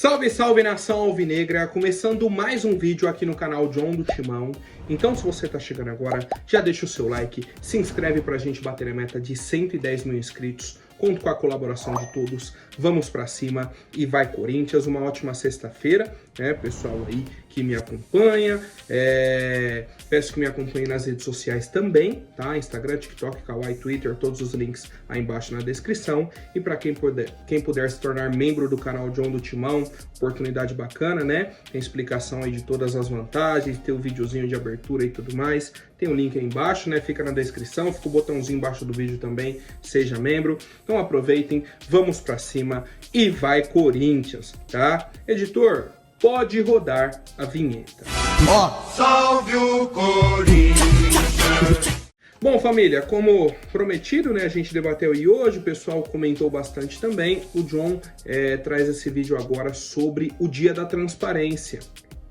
Salve, salve nação alvinegra, começando mais um vídeo aqui no canal John do Timão. Então se você tá chegando agora, já deixa o seu like, se inscreve pra gente bater a meta de 110 mil inscritos. Conto com a colaboração de todos, vamos pra cima e vai Corinthians, uma ótima sexta-feira, né, pessoal aí que me acompanha, peço que me acompanhe nas redes sociais também, tá, Instagram, TikTok, Kawaii, Twitter, todos os links aí embaixo na descrição, e para quem puder se tornar membro do canal John do Timão, oportunidade bacana, né, tem explicação aí de todas as vantagens, tem o videozinho de abertura e tudo mais, tem o link aí embaixo, né, fica na descrição, fica o botãozinho embaixo do vídeo também, seja membro. Então aproveitem, vamos pra cima e vai Corinthians, tá? Editor, pode rodar a vinheta. Salve o Corinthians! Bom, família, como prometido, né, a gente debateu e hoje o pessoal comentou bastante também. O John traz esse vídeo agora sobre o Dia da Transparência.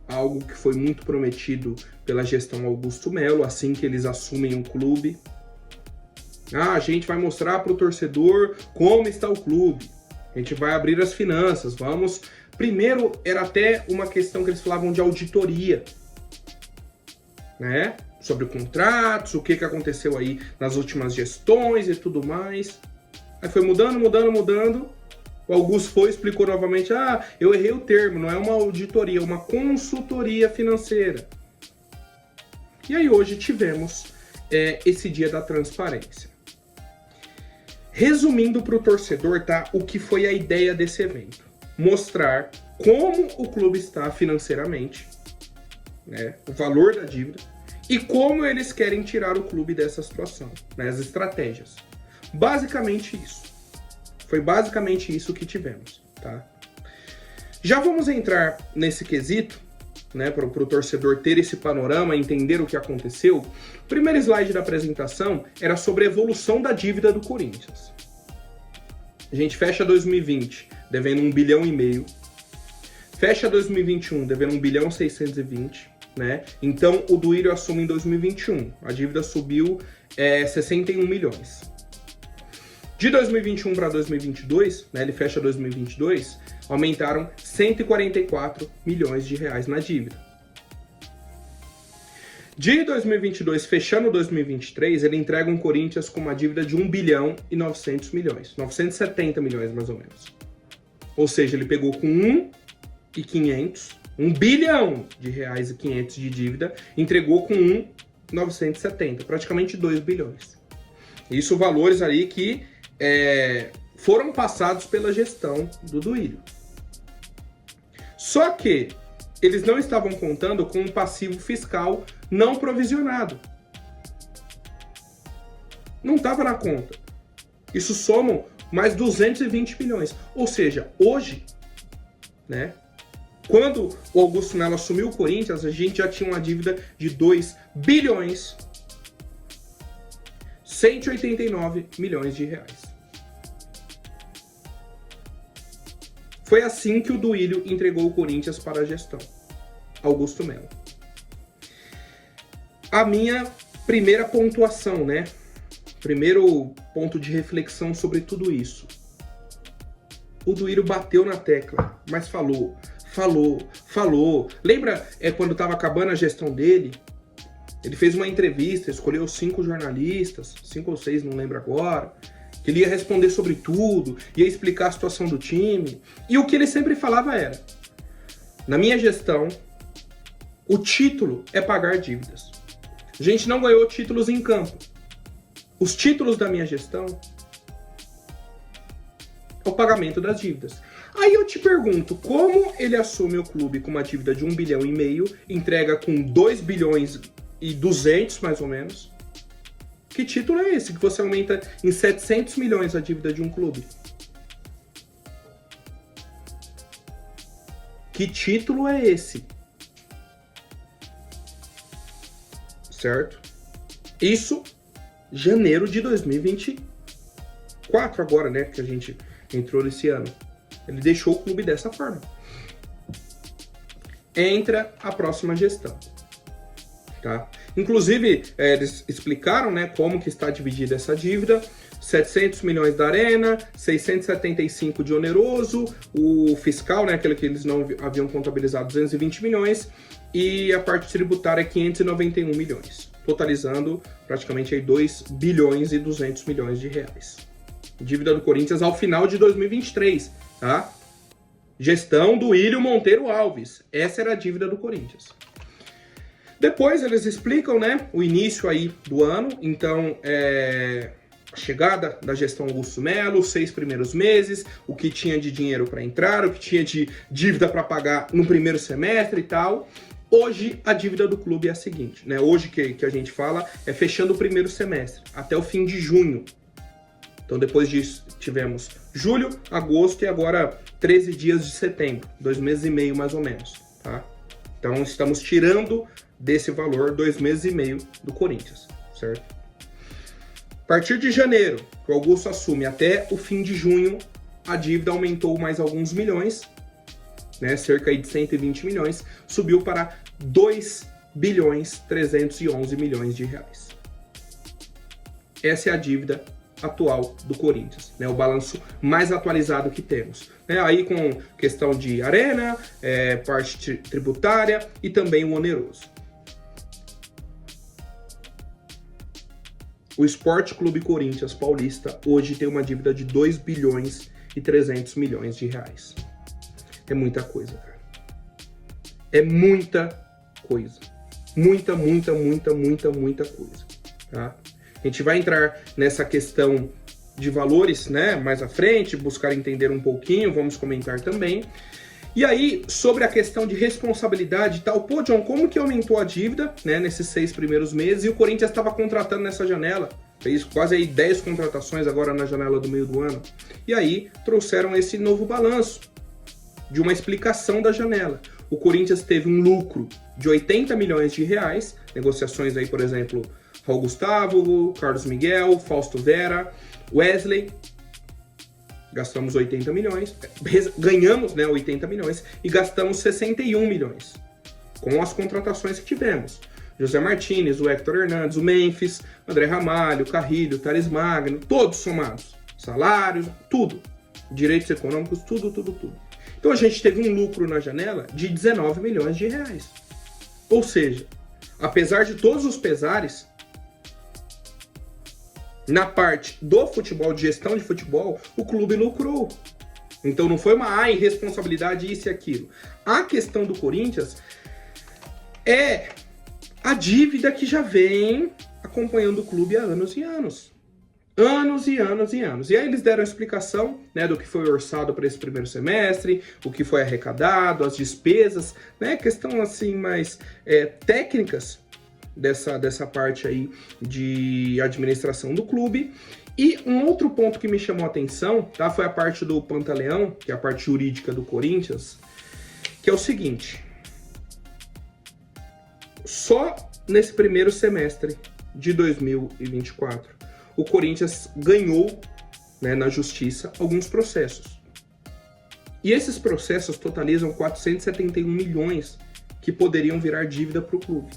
Algo que foi muito prometido pela gestão Augusto Melo, assim que eles assumem o clube. A gente vai mostrar para o torcedor como está o clube. A gente vai abrir as finanças, vamos... Primeiro, era até uma questão que eles falavam de auditoria, né? Sobre contratos, o que aconteceu aí nas últimas gestões e tudo mais. Aí foi mudando. O Augusto foi, explicou novamente, eu errei o termo, não é uma auditoria, é uma consultoria financeira. E aí hoje tivemos esse Dia da Transparência. Resumindo para o torcedor, tá, o que foi a ideia desse evento. Mostrar como o clube está financeiramente, né, o valor da dívida, e como eles querem tirar o clube dessa situação, né, as estratégias. Basicamente isso. Foi basicamente isso que tivemos, tá? Já vamos entrar nesse quesito, né, para o torcedor ter esse panorama, entender o que aconteceu. O primeiro slide da apresentação era sobre a evolução da dívida do Corinthians. A gente fecha 2020 devendo 1,5 bilhão, fecha 2021 devendo 1,620 bilhão, né? Então o Duílio assume em 2021, a dívida subiu 61 milhões. De 2021 para 2022, né, ele fecha 2022, aumentaram 144 milhões de reais na dívida. De 2022, fechando 2023, ele entrega um Corinthians com uma dívida de 1 bilhão e 900 milhões, 970 milhões mais ou menos. Ou seja, ele pegou com 1 bilhão de reais e 500 de dívida, entregou com 970, praticamente 2 bilhões. Isso valores aí que foram passados pela gestão do Duílio. Só que eles não estavam contando com um passivo fiscal não provisionado. Não estava na conta. Isso somam mais 220 milhões. Ou seja, hoje, né, quando o Augusto Melo assumiu o Corinthians, a gente já tinha uma dívida de 2 bilhões 189 milhões de reais. Foi assim que o Duílio entregou o Corinthians para a gestão Augusto Melo. A minha primeira pontuação, né? Primeiro ponto de reflexão sobre tudo isso. O Duílio bateu na tecla, mas falou. Lembra quando estava acabando a gestão dele? Ele fez uma entrevista, escolheu 5 jornalistas, 5 ou 6, não lembro agora, que ele ia responder sobre tudo, ia explicar a situação do time. E o que ele sempre falava era, na minha gestão, o título é pagar dívidas. A gente não ganhou títulos em campo. Os títulos da minha gestão é o pagamento das dívidas. Aí eu te pergunto, como ele assume o clube com uma dívida de 1,5 bilhão, entrega com 2 bilhões e 200 mais ou menos? Que título é esse que você aumenta em 700 milhões a dívida de um clube? Que título é esse? Certo? Isso, janeiro de 2024 agora, né? Que a gente entrou nesse ano. Ele deixou o clube dessa forma. Entra a próxima gestão. Tá? Inclusive, eles explicaram, né, como que está dividida essa dívida. 700 milhões da Arena, 675 de oneroso, o fiscal, né, aquele que eles não haviam contabilizado, 220 milhões, e a parte tributária 591 milhões, totalizando praticamente aí 2 bilhões e 200 milhões de reais. Dívida do Corinthians ao final de 2023, tá? Gestão do Ílio Monteiro Alves, essa era a dívida do Corinthians. Depois eles explicam, né, o início aí do ano, então a chegada da gestão Augusto Melo, 6 primeiros meses, o que tinha de dinheiro para entrar, o que tinha de dívida para pagar no primeiro semestre e tal. Hoje a dívida do clube é a seguinte, né? Hoje que a gente fala é fechando o primeiro semestre, até o fim de junho. Então depois disso tivemos julho, agosto e agora 13 dias de setembro, 2 meses e meio mais ou menos, tá? Então estamos tirando desse valor 2 meses e meio do Corinthians, certo? A partir de janeiro, que o Augusto assume, até o fim de junho, a dívida aumentou mais alguns milhões, né, cerca de 120 milhões, subiu para 2 bilhões 311 milhões de reais. Essa é a dívida atual do Corinthians, né, o balanço mais atualizado que temos. Aí com questão de Arena, parte tributária e também o oneroso. O Sport Clube Corinthians Paulista hoje tem uma dívida de 2 bilhões e 300 milhões de reais. É muita coisa, cara. É muita coisa. Muita coisa, tá? A gente vai entrar nessa questão de valores, né, mais à frente, buscar entender um pouquinho, vamos comentar também. E aí, sobre a questão de responsabilidade e tal, pô, John, como que aumentou a dívida, né, nesses 6 primeiros meses, e o Corinthians estava contratando nessa janela, fez quase aí 10 contratações agora na janela do meio do ano, e aí trouxeram esse novo balanço, de uma explicação da janela. O Corinthians teve um lucro de 80 milhões de reais, negociações aí, por exemplo, Raul Gustavo, Carlos Miguel, Fausto Vera, Wesley, gastamos 80 milhões, ganhamos, né, 80 milhões e gastamos 61 milhões com as contratações que tivemos. José Martínez, o Hector Hernandes, o Memphis, André Ramalho, Carrilho, Thales Magno, todos somados. Salários, tudo. Direitos econômicos, tudo. Então a gente teve um lucro na janela de 19 milhões de reais. Ou seja, apesar de todos os pesares, na parte do futebol, de gestão de futebol, o clube lucrou. Então não foi uma irresponsabilidade, isso e aquilo. A questão do Corinthians é a dívida que já vem acompanhando o clube há anos e anos. E aí eles deram a explicação, né, do que foi orçado para esse primeiro semestre, o que foi arrecadado, as despesas, né, questão assim mais técnicas dessa parte aí de administração do clube. E um outro ponto que me chamou a atenção, tá, foi a parte do Pantaleão, que é a parte jurídica do Corinthians, que é o seguinte: só nesse primeiro semestre de 2024, o Corinthians ganhou, né, na justiça alguns processos. E esses processos totalizam 471 milhões que poderiam virar dívida para o clube.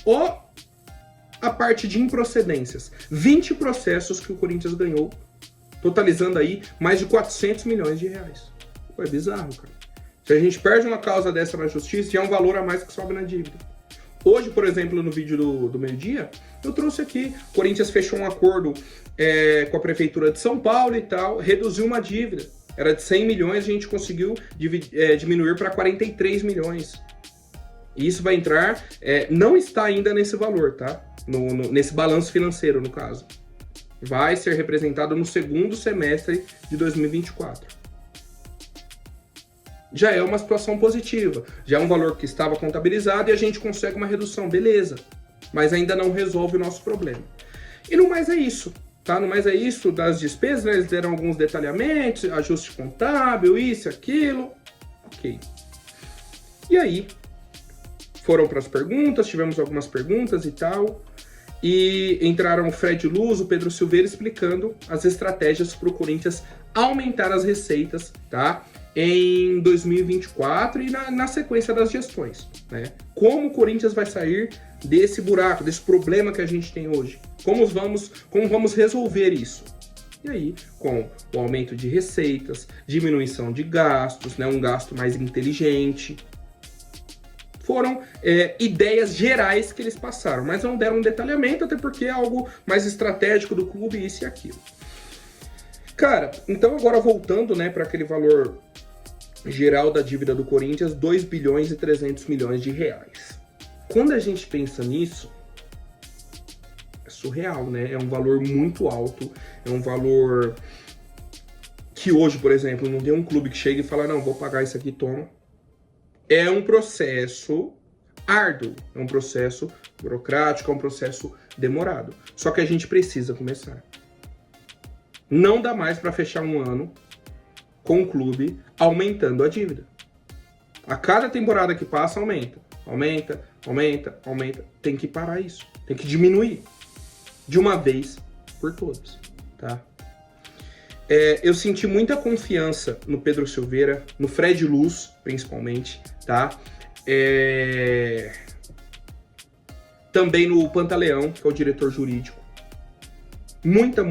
Ou a parte de improcedências, 20 processos que o Corinthians ganhou, totalizando aí mais de 400 milhões de reais. Pô, é bizarro, cara. Se a gente perde uma causa dessa na justiça, já é um valor a mais que sobe na dívida. Hoje, por exemplo, no vídeo do meio-dia, eu trouxe aqui, o Corinthians fechou um acordo com a Prefeitura de São Paulo e tal, reduziu uma dívida. Era de 100 milhões, a gente conseguiu diminuir para 43 milhões. E isso vai entrar, não está ainda nesse valor, tá? Nesse balanço financeiro, no caso. Vai ser representado no segundo semestre de 2024. Já é uma situação positiva, já é um valor que estava contabilizado e a gente consegue uma redução, beleza, mas ainda não resolve o nosso problema. E no mais é isso, tá? No mais é isso das despesas, né? Eles deram alguns detalhamentos, ajuste contábil, isso, aquilo, ok. E aí, foram para as perguntas, tivemos algumas perguntas e tal, e entraram o Fred Luz, o Pedro Silveira explicando as estratégias para o Corinthians aumentar as receitas, tá? Em 2024 e na sequência das gestões, né? Como o Corinthians vai sair desse buraco, desse problema que a gente tem hoje, Como vamos resolver isso? E aí, com o aumento de receitas, diminuição de gastos, né, um gasto mais inteligente. Foram ideias gerais que eles passaram, mas não deram um detalhamento, até porque é algo mais estratégico do clube, isso e aquilo. Cara, então agora voltando, né, para aquele valor geral da dívida do Corinthians, 2 bilhões e 300 milhões de reais. Quando a gente pensa nisso, é surreal, né? É um valor muito alto, é um valor que hoje, por exemplo, não tem um clube que chega e fala, não, vou pagar isso aqui, toma. É um processo árduo, é um processo burocrático, é um processo demorado. Só que a gente precisa começar. Não dá mais para fechar um ano com o clube aumentando a dívida. A cada temporada que passa, aumenta. Tem que parar isso. Tem que diminuir. De uma vez por todas, tá? Eu senti muita confiança no Pedro Silveira, no Fred Luz, principalmente, tá? Também no Pantaleão, que é o diretor jurídico. Muita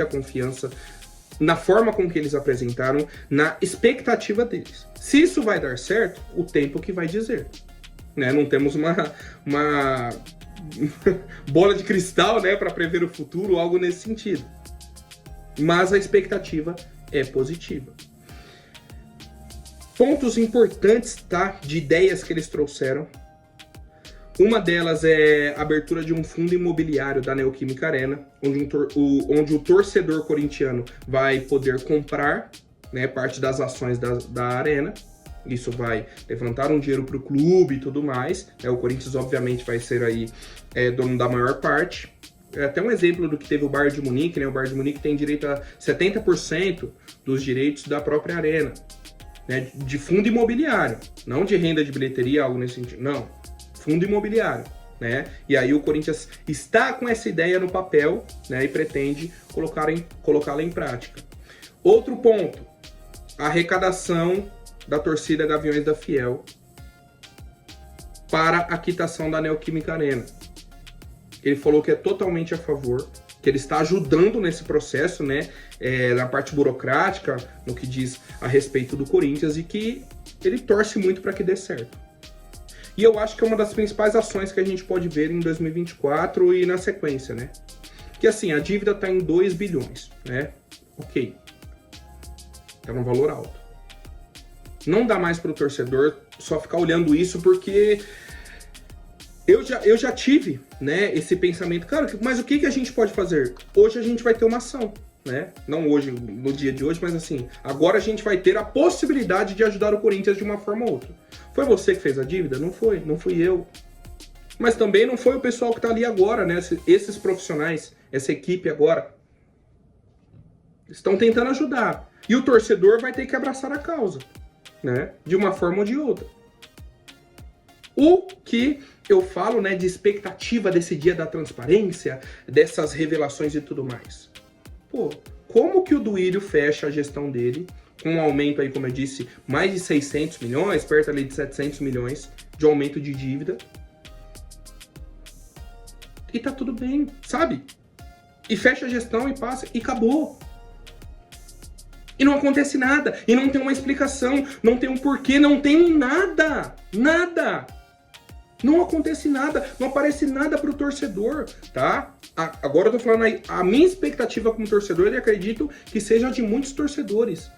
confiança na forma com que eles apresentaram, na expectativa deles. Se isso vai dar certo, o tempo que vai dizer. Né? Não temos uma bola de cristal, né, para prever o futuro, algo nesse sentido. Mas a expectativa é positiva. Pontos importantes, tá, de ideias que eles trouxeram. Uma delas é a abertura de um fundo imobiliário da Neoquímica Arena, onde o torcedor corintiano vai poder comprar, né, parte das ações da Arena. Isso vai levantar um dinheiro para o clube e tudo mais. O Corinthians, obviamente, vai ser aí dono da maior parte. É até um exemplo do que teve o Bayern de Munique, né? O Bayern de Munique tem direito a 70% dos direitos da própria Arena, né? De fundo imobiliário, não de renda de bilheteria, algo nesse sentido, não. Fundo imobiliário, né? E aí o Corinthians está com essa ideia no papel, né? E pretende colocá-la em prática. Outro ponto, a arrecadação da torcida Gaviões da Fiel para a quitação da Neoquímica Arena. Ele falou que é totalmente a favor, que ele está ajudando nesse processo, né? Na parte burocrática, no que diz a respeito do Corinthians, e que ele torce muito para que dê certo. E eu acho que é uma das principais ações que a gente pode ver em 2024 e na sequência, né? Que assim, a dívida está em 2 bilhões, né? Ok. Tá num valor alto. Não dá mais para o torcedor só ficar olhando isso, porque eu já tive, né, esse pensamento, cara, mas o que a gente pode fazer? Hoje a gente vai ter uma ação, né? Não hoje, no dia de hoje, mas assim, agora a gente vai ter a possibilidade de ajudar o Corinthians de uma forma ou outra. Foi você que fez a dívida? Não foi, não fui eu. Mas também não foi o pessoal que tá ali agora, né? Esses profissionais, essa equipe agora. Estão tentando ajudar. E o torcedor vai ter que abraçar a causa, né? De uma forma ou de outra. O que eu falo, né, de expectativa desse dia da transparência, dessas revelações e tudo mais. Pô, como que o Duílio fecha a gestão dele com um aumento aí, como eu disse, mais de 600 milhões, perto ali de 700 milhões de aumento de dívida? E tá tudo bem, sabe? E fecha a gestão e passa e acabou. E não acontece nada, e não tem uma explicação, não tem um porquê, não tem nada, nada. Não acontece nada, não aparece nada pro torcedor, tá? Agora eu tô falando aí, a minha expectativa como torcedor, eu acredito que seja de muitos torcedores.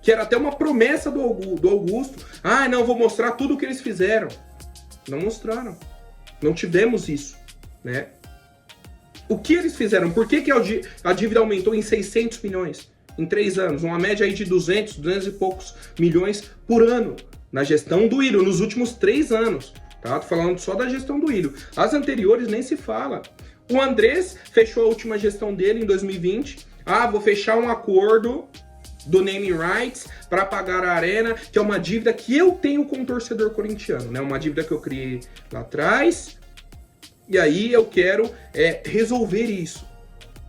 Que era até uma promessa do Augusto. Ah, não, vou mostrar tudo o que eles fizeram. Não mostraram. Não tivemos isso, né? O que eles fizeram? Por que a dívida aumentou em 600 milhões em 3 anos? Uma média aí de 200 e poucos milhões por ano. Na gestão do Duílio, nos últimos 3 anos, tá? Tô falando só da gestão do Duílio. As anteriores nem se fala. O Andrés fechou a última gestão dele em 2020. Ah, vou fechar um acordo do naming rights para pagar a Arena, que é uma dívida que eu tenho com o torcedor corintiano, né? Uma dívida que eu criei lá atrás. E aí eu quero resolver isso.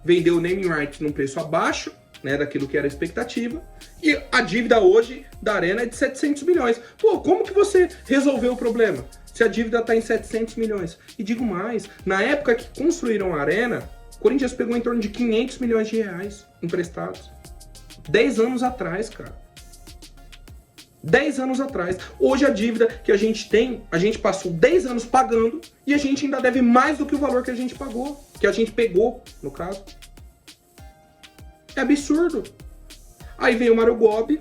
Vender o naming rights num preço abaixo, né, daquilo que era a expectativa. E a dívida hoje da Arena é de 700 milhões. Pô, como que você resolveu o problema? se a dívida está em 700 milhões? E digo mais, na época que construíram a Arena, o Corinthians pegou em torno de 500 milhões de reais emprestados. 10 anos atrás, cara. 10 anos atrás. Hoje a dívida que a gente tem, a gente passou 10 anos pagando e a gente ainda deve mais do que o valor que a gente pagou, que a gente pegou, no caso. É absurdo. Aí vem o Mário Gobi,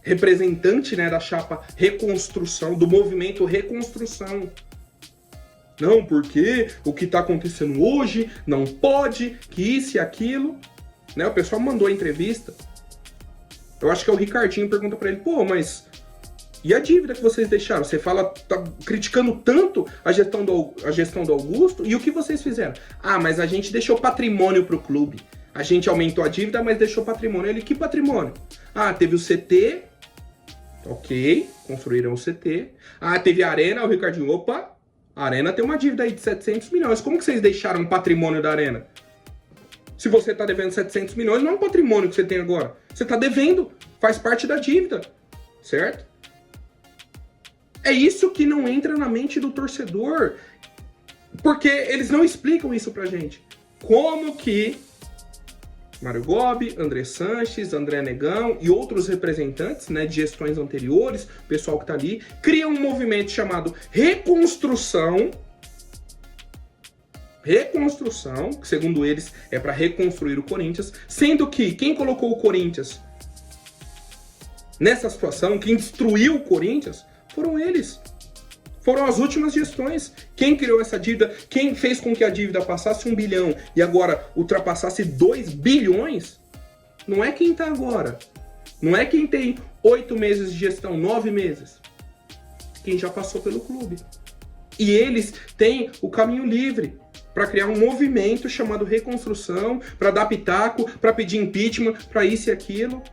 representante, né, da chapa Reconstrução, do movimento Reconstrução. Não, porque o que está acontecendo hoje não pode, que isso e aquilo. Né, o pessoal mandou a entrevista. Eu acho que é o Ricardinho, pergunta pra ele, pô, mas e a dívida que vocês deixaram? Você fala, tá criticando tanto a gestão do Augusto, e o que vocês fizeram? Ah, mas a gente deixou patrimônio pro clube. A gente aumentou a dívida, mas deixou patrimônio. Ele, que patrimônio? Ah, teve o CT, ok, construíram o CT. Ah, teve a Arena, o Ricardinho, opa, a Arena tem uma dívida aí de 700 milhões. Como que vocês deixaram o patrimônio da Arena? Se você está devendo 700 milhões, não é um patrimônio que você tem agora. Você está devendo, faz parte da dívida, certo? É isso que não entra na mente do torcedor, porque eles não explicam isso pra gente. Como que Mário Gobi, André Sanches, André Negão e outros representantes, né, de gestões anteriores, o pessoal que está ali, criam um movimento chamado Reconstrução, que segundo eles é para reconstruir o Corinthians, sendo que quem colocou o Corinthians nessa situação, quem destruiu o Corinthians, foram eles. Foram as últimas gestões. Quem criou essa dívida, quem fez com que a dívida passasse 1 bilhão e agora ultrapassasse 2 bilhões, não é quem está agora. Não é quem tem 8 meses de gestão, 9 meses. Quem já passou pelo clube. E eles têm o caminho livre para criar um movimento chamado Reconstrução, para dar pitaco, para pedir impeachment, para isso e aquilo.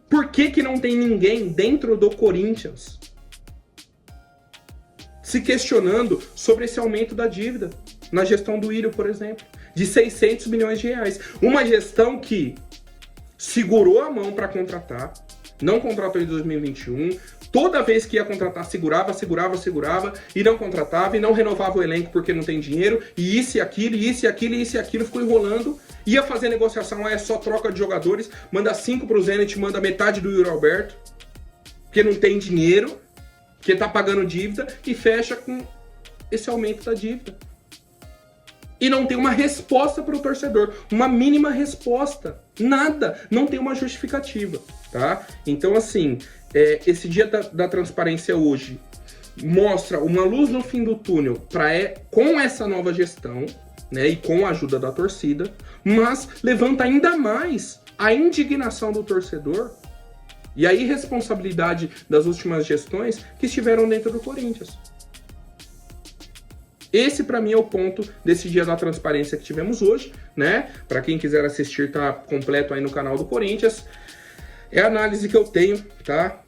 Por que que não tem ninguém dentro do Corinthians se questionando sobre esse aumento da dívida na gestão do Írio, por exemplo, de 600 milhões de reais? Uma gestão que segurou a mão para contratar, não contratou em 2021, toda vez que ia contratar, segurava, e não contratava, e não renovava o elenco porque não tem dinheiro, e isso e aquilo, ficou enrolando, ia fazer negociação, é só troca de jogadores, manda 5 pro Zenit, manda metade do Yuri Alberto, porque não tem dinheiro, porque tá pagando dívida, e fecha com esse aumento da dívida. E não tem uma resposta para o torcedor, uma mínima resposta, nada, não tem uma justificativa, tá? Então, assim, esse dia da transparência hoje mostra uma luz no fim do túnel com essa nova gestão, né, e com a ajuda da torcida, mas levanta ainda mais a indignação do torcedor e a irresponsabilidade das últimas gestões que estiveram dentro do Corinthians. Esse, para mim, é o ponto desse dia da transparência que tivemos hoje, né? Para quem quiser assistir, tá completo aí no canal do Corinthians. É a análise que eu tenho, tá?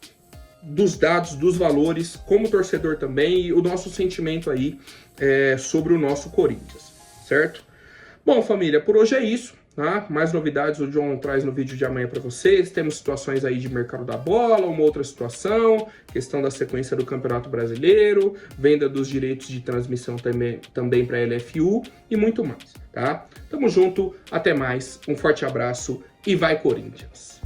Dos dados, dos valores, como torcedor também, e o nosso sentimento aí sobre o nosso Corinthians, certo? Bom, família, por hoje é isso. Tá? Mais novidades o John traz no vídeo de amanhã para vocês. Temos situações aí de mercado da bola, uma outra situação, questão da sequência do Campeonato Brasileiro, venda dos direitos de transmissão também para a LFU e muito mais, tá? Tamo junto, até mais, um forte abraço e vai Corinthians!